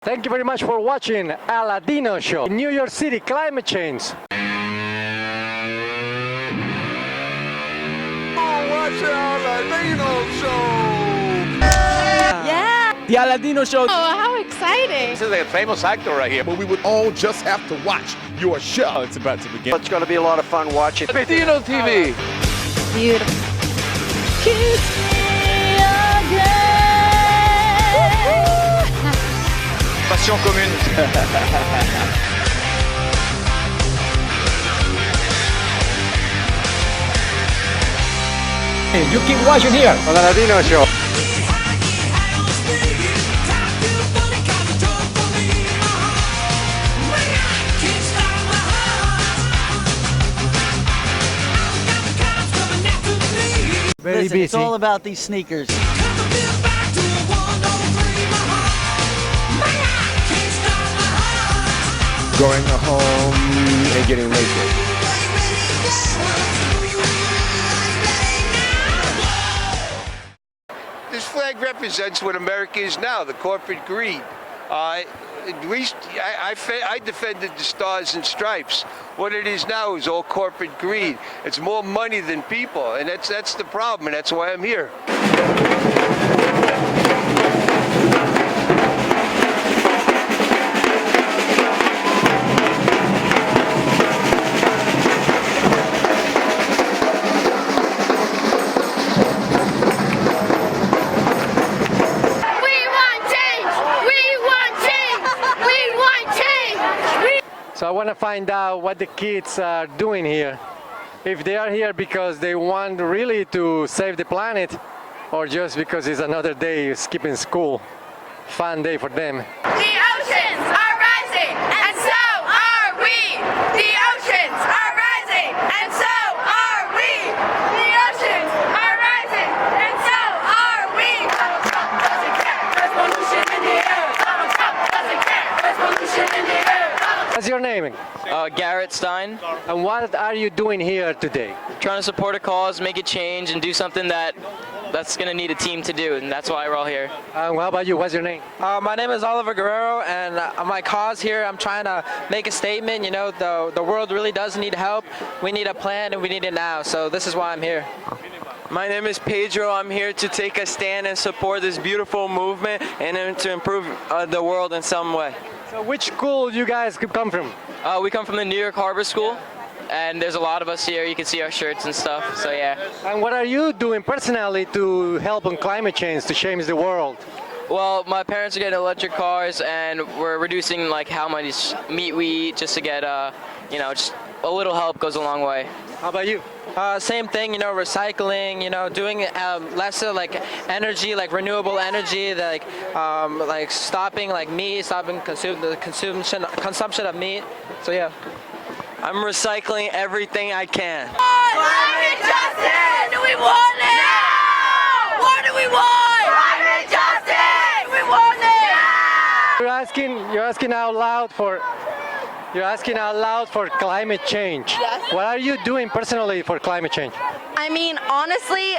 Thank you very much for watching ALADINO show. New York City climate change. Watch the ALADINO show! Yeah! The ALADINO show. Oh, how exciting! This is a famous actor right here. But we would all just have to watch your show. Oh, it's about to begin. It's going to be a lot of fun watching. ALADINO TV. Beautiful. Kiss me again. Passion commune. You keep watching here. On ALADINO show. Very Listen, busy. it's all about these sneakers. Going home and getting naked. This flag represents what America is now, the corporate greed. I defended the Stars and Stripes. What it is now is all corporate greed. It's more money than people, and that's the problem, and that's why I'm here. So I want to find out what the kids are doing here. If they are here because they want really to save the planet, or just because it's another day skipping school. Fun day for them. The oceans are rising, and so are we. The oceans are rising, and so are we. The oceans are rising, and so are we. Donald Trump doesn't care. There's pollution in the air. Donald Trump doesn't care. There's pollution in the air. What's your name? Garrett Stein. And what are you doing here today? Trying to support a cause, make a change, and do something that's going to need a team to do, and that's why we're all here. How about you? What's your name? My name is Oliver Guerrero, and my cause here, I'm trying to make a statement. You know, the world really does need help. We need a plan, and we need it now. So this is why I'm here. My name is Pedro. I'm here to take a stand and support this beautiful movement and to improve the world in some way. So which school you guys come from? We come from the New York Harbor School, and there's a lot of us here. You can see our shirts and stuff, so yeah. And what are you doing personally to help on climate change, to change the world? Well, my parents are getting electric cars, and we're reducing like how much meat we eat just to get, you know, just a little help goes a long way. How about you? Same thing, you know, recycling, you know, doing lesser like energy, like renewable energy, like stopping like meat, stopping the consumption of meat. So yeah. I'm recycling everything I can. Climate justice! Do we want it? No! What do we want? Climate justice! We want it! No! You're asking out loud for climate change. Yes. What are you doing personally for climate change? I mean, honestly,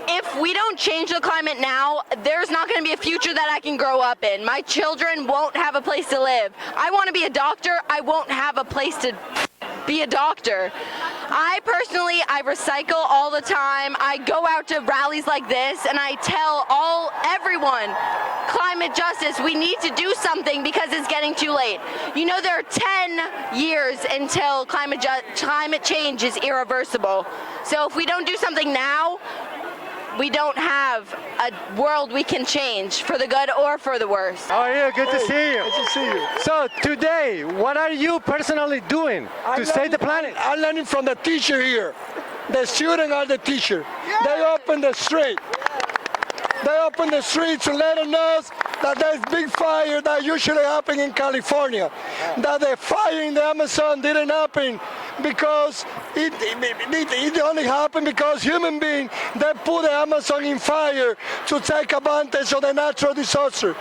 if we don't change the climate now, there's not going to be a future that I can grow up in. My children won't have a place to live. I want to be a doctor. I won't have a place to be a doctor. I recycle all the time. I go out to rallies like this and I tell everyone, climate justice, we need to do something because it's getting too late. You know, there are 10 years until climate change is irreversible. So if we don't do something now, we don't have a world we can change for the good or for the worse. How are you? Good to see you. Good to see you. So today, what are you personally doing to save the planet? I'm learning from the teacher here. The student are the teacher. They open the street. They open the streets to let us know that there's big fire that usually happen in California. That the fire in the Amazon didn't happen because it only happened because human beings, they put the Amazon in fire to take advantage of the natural disaster.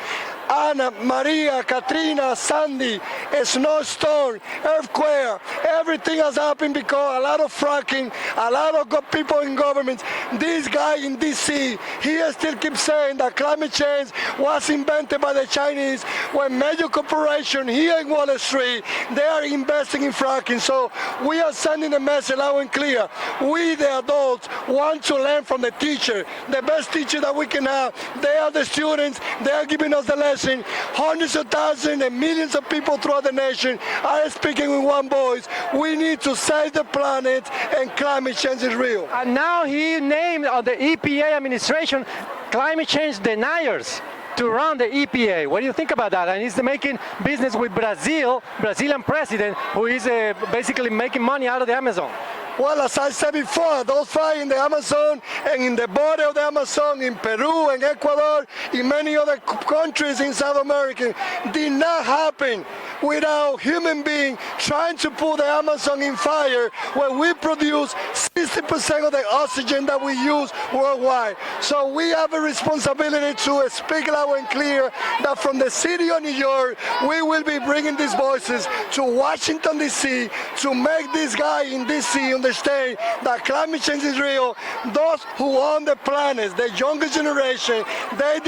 Anna, Maria, Katrina, Sandy, a snowstorm, earthquake, everything has happened because a lot of fracking, a lot of good people in government. This guy in DC, he still keeps saying that climate change was invented by the Chinese when major corporations here in Wall Street, they are investing in fracking. So we are sending a message loud and clear. We, the adults, want to learn from the teacher. The best teacher that we can have, they are the students, they are giving us the lesson. Hundreds of thousands and millions of people throughout the nation are speaking with one voice. We need to save the planet, and climate change is real. And now he named on the EPA administration climate change deniers to run the EPA. What do you think about that? And he's making business with Brazilian president, who is basically making money out of the Amazon. Well, as I said before, those fires in the Amazon and in the border of the Amazon, in Peru and Ecuador, in many other countries in South America, did not happen without human beings trying to put the Amazon in fire, where we produce 60% of the oxygen that we use worldwide. So we have a responsibility to speak loud and clear that from the city of New York, we will be bringing these voices to Washington, D.C., to make this guy in D.C. understand that climate change is real. Those who own the planet, the younger generation, they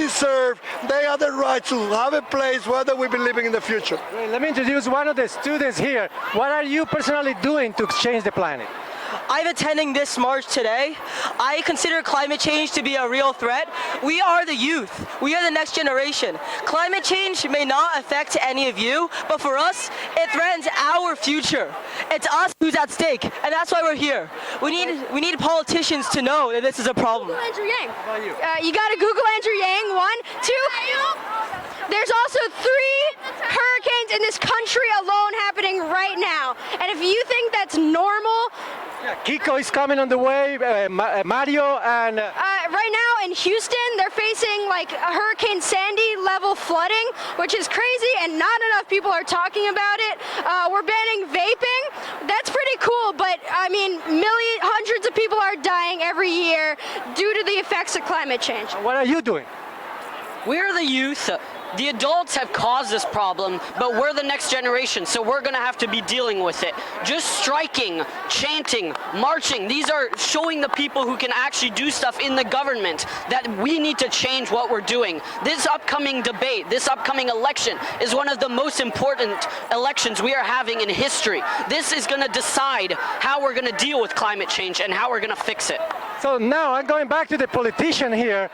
have the right to have a place where they will be living in the future. Let me introduce one of the students here. What are you personally doing to change the planet? I'm attending this march today. I consider climate change to be a real threat. We are the youth. We are the next generation. Climate change may not affect any of you, but for us, it threatens our future. It's us who's at stake, and that's why we're here. We need politicians to know that this is a problem. Google Andrew Yang. How about you? You got to Google Andrew Yang, 1, 2. There's also 3 hurricanes in this country alone happening right now. And if you think that's normal, Kiko is coming on the way, Mario, and right now in Houston, they're facing like a Hurricane Sandy level flooding, which is crazy, and not enough people are talking about it. We're banning vaping. That's pretty cool, but I mean, hundreds of people are dying every year due to the effects of climate change. what are you doing? We're the youth. The adults have caused this problem, but we're the next generation, so we're going to have to be dealing with it. Just striking, chanting, marching, these are showing the people who can actually do stuff in the government that we need to change what we're doing. This upcoming debate, this upcoming election is one of the most important elections we are having in history. This is going to decide how we're going to deal with climate change and how we're going to fix it. So now I'm going back to the politician here.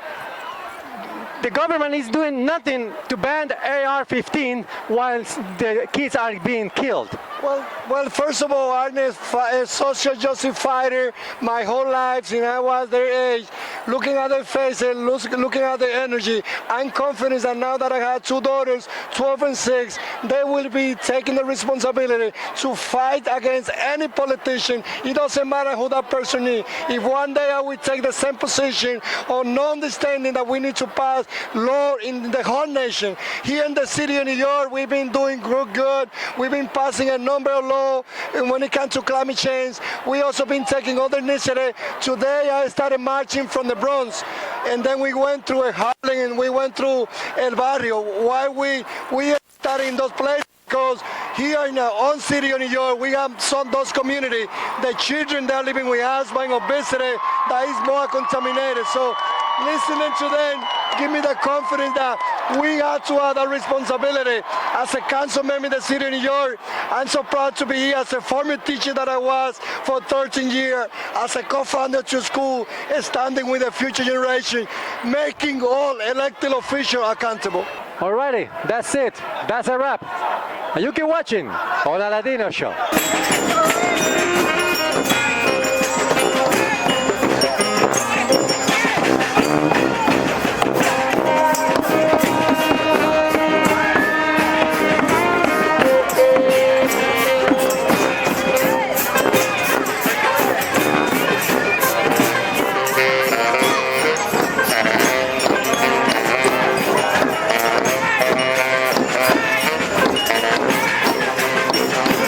The government is doing nothing to ban the AR-15 while the kids are being killed. Well, first of all, I'm a social justice fighter my whole life since I was their age. Looking at their faces, looking at their energy, I'm confident that now that I have 2 daughters, 12 and 6, they will be taking the responsibility to fight against any politician. It doesn't matter who that person is. If one day I will take the same position on no understanding that we need to pass law in the whole nation. Here in the city of New York, we've been doing good. We've been passing a number of laws when it comes to climate change. We also been taking other initiatives. Today I started marching from the Bronx, and then we went through Harlem and we went through El Barrio. Why we started in those places? Because here in our own city of New York, we have those communities, the children that are living with asthma and obesity, that is more contaminated. So listening to them, give me the confidence that we have to have that responsibility. As a council member in the city of New York, I'm so proud to be here as a former teacher that I was for 13 years, as a co-founder to school, standing with the future generation, making all elected officials accountable. Alrighty, that's it. That's a wrap. And you keep watching on ALADINO Show.